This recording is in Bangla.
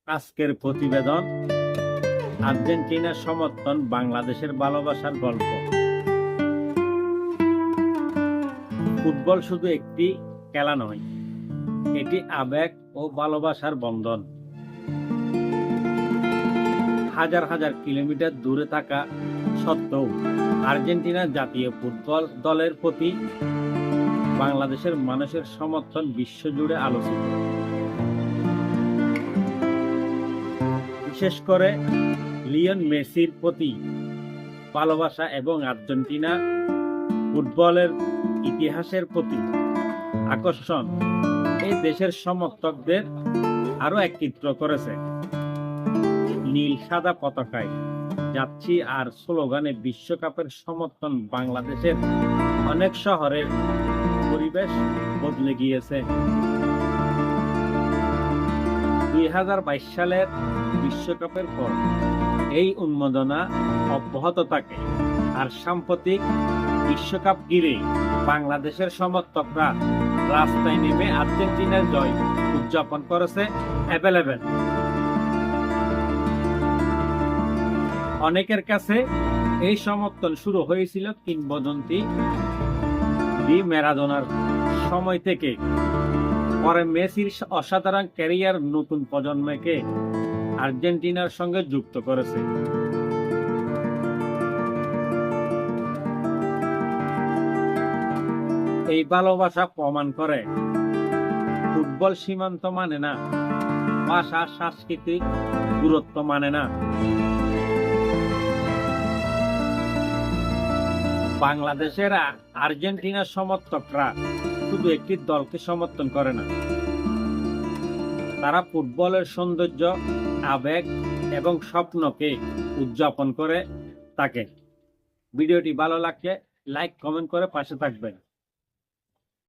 আজকের প্রতিবেদন আর্জেন্টিনার সমর্থন বাংলাদেশের ভালোবাসার গল্প। ফুটবল শুধু একটি খেলা নয়, এটি আবেগ ও ভালোবাসার বন্ধন। হাজার হাজার কিলোমিটার দূরে থাকা সত্ত্বেও আর্জেন্টিনার জাতীয় ফুটবল দলের প্রতি বাংলাদেশের মানুষের সমর্থন বিশ্বজুড়ে আলোচিত। বিশেষ করে লিওন মেসির প্রতি ভালোবাসা এবং আর্জেন্টিনা ফুটবলের ইতিহাসের প্রতি আকর্ষণ এই দেশের সমর্থকদের আরো একত্রিত করেছে। নীল সাদা পতাকায় যাচ্ছি আর স্লোগানে বিশ্বকাপের সমর্থন বাংলাদেশের অনেক শহরের পরিবেশ বদলে গিয়েছে। 2022 সালের বিশ্বকাপের পর এই উন্মাদনা অব্যাহত থাকে, আর সাম্প্রতিক বিশ্বকাপ ঘিরে বাংলাদেশের সমর্থকরা রাস্তায় নেমে আর্জেন্টিনার জয় উদযাপন করেছে অ্যাভেলেবেল। অনেকের কাছে এই সমর্থন শুরু হয়েছিল কিংবদন্তি ডি ম্যারাডোনার সময় থেকে। পরে মেসির অসাধারণ ক্যারিয়ার নতুন প্রজন্মকে আর্জেন্টিনার সঙ্গে যুক্ত করেছে। এই ভালোবাসা প্রমাণ করে ফুটবল সীমান্ত মানে না, ভাষা সাংস্কৃতিক দূরত্ব মানে না। বাংলাদেশের আর্জেন্টিনার সমর্থকরা শুধু একটি দলকে সমর্থন করে না, তারা ফুটবলের সৌন্দর্য, আবেগ এবং স্বপ্নকে উদযাপন করে থাকে। ভিডিওটি ভালো লাগলে লাইক কমেন্ট করে পাশে থাকবেন।